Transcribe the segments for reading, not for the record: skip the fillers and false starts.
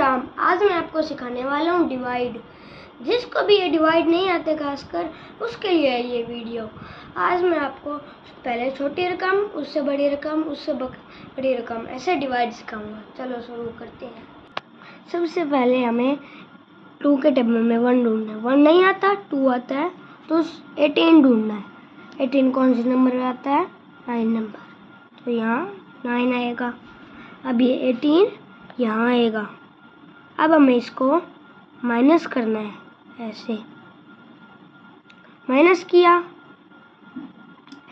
राम। आज मैं आपको सिखाने वाला हूँ डिवाइड। जिसको भी ये डिवाइड नहीं आते खासकर उसके लिए है ये वीडियो। आज मैं आपको पहले छोटी रकम, उससे बड़ी रकम, उससे बड़ी रकम ऐसे डिवाइड सिखाऊंगा। चलो शुरू करते हैं। सबसे पहले हमें 2 के टेबल में 1 ढूंढना है। 1 नहीं आता, 2 आता है, तो 18 ढूंढना है। 18 कौन से नंबर में आता है? 9 नंबर, तो यहाँ 9 आएगा। अब ये 18 यहाँ आएगा। अब हमें इसको माइनस करना है, ऐसे माइनस किया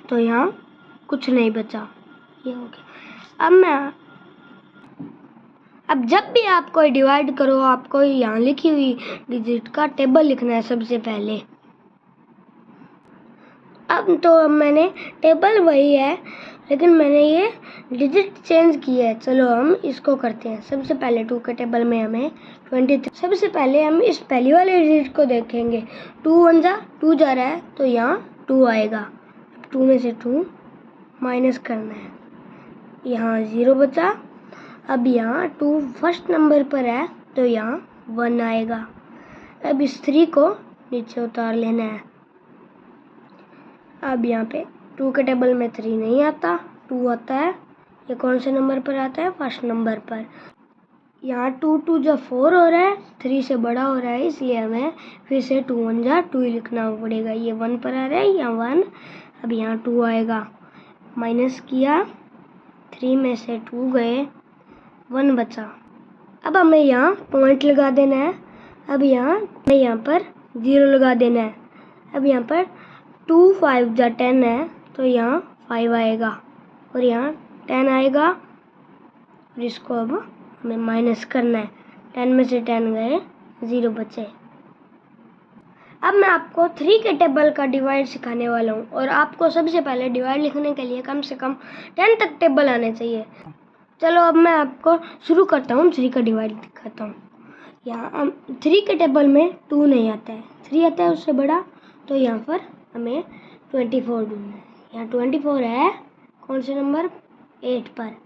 तो यहाँ कुछ नहीं बचा, ये हो गया। अब जब भी आप कोई डिवाइड करो, आपको यहाँ लिखी हुई डिजिट का टेबल लिखना है सबसे पहले। अब मैंने टेबल वही है, लेकिन मैंने ये डिजिट चेंज की है। चलो हम इसको करते हैं। सबसे पहले 2 के टेबल में हमें 23। सबसे पहले हम इस पहली वाले डिजिट को देखेंगे। 2 1 जा 2 जा रहा है, तो यहाँ 2 आएगा। 2 में से 2 माइनस करना है, यहाँ 0 बचा। अब यहाँ 2 फर्स्ट नंबर पर है, तो यहाँ 1 आएगा। अब इस 3 को नीचे उतार लेना है। अब यहाँ पे 2 के टेबल में 3 नहीं आता, 2 आता है। ये कौन से नंबर पर आता है? फर्स्ट नंबर पर। यहाँ 2 2 जा 4 हो रहा है, 3 से बड़ा हो रहा है, इसलिए हमें फिर से 2 1 जा 2 ही लिखना पड़ेगा। ये 1 पर आ रहा है, यहाँ 1। अब यहाँ 2 आएगा। माइनस किया, 3 में से 2 गए, 1 बचा। अब हमें यहाँ पॉइंट लगा देना है। अब यहाँ पर 0 लगा देना है। अब यहाँ पर 2 5 जा 10 है, तो यहाँ 5 आएगा और यहाँ 10 आएगा। और इसको अब हमें माइनस करना है। 10 में से 10 गए, 0 बचे। अब मैं आपको 3 के टेबल का डिवाइड सिखाने वाला हूँ, और आपको सबसे पहले डिवाइड लिखने के लिए कम से कम 10 तक टेबल आने चाहिए। चलो अब मैं आपको शुरू करता हूँ, 3 का डिवाइड दिखाता हूँ। यहाँ 3 के टेबल में 2 नहीं आता है, 3 आता है उससे बड़ा, तो यहाँ पर हमें 24 ढूंढना है। यहाँ 24 है, कौन से नंबर? 8 पर।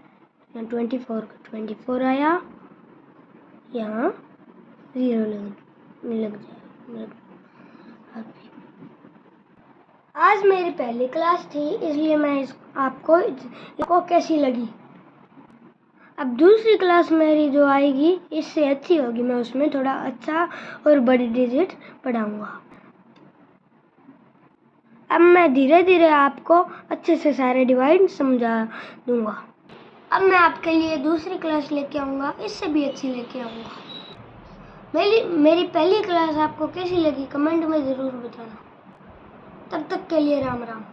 यहाँ 24 आया, यहाँ 0 लग जाएगा। आज मेरी पहली क्लास थी, इसलिए मैं आपको इसको कैसी लगी। अब दूसरी क्लास मेरी जो आएगी इससे अच्छी होगी, मैं उसमें थोड़ा अच्छा और बड़ी डिजिट पढ़ाऊँगा। अब मैं धीरे धीरे आपको अच्छे से सारे डिवाइड समझा दूंगा। अब मैं आपके लिए दूसरी क्लास लेके आऊँगा, इससे भी अच्छी लेके आऊँगा। मेरी पहली क्लास आपको कैसी लगी कमेंट में ज़रूर बताना। तब तक के लिए राम राम।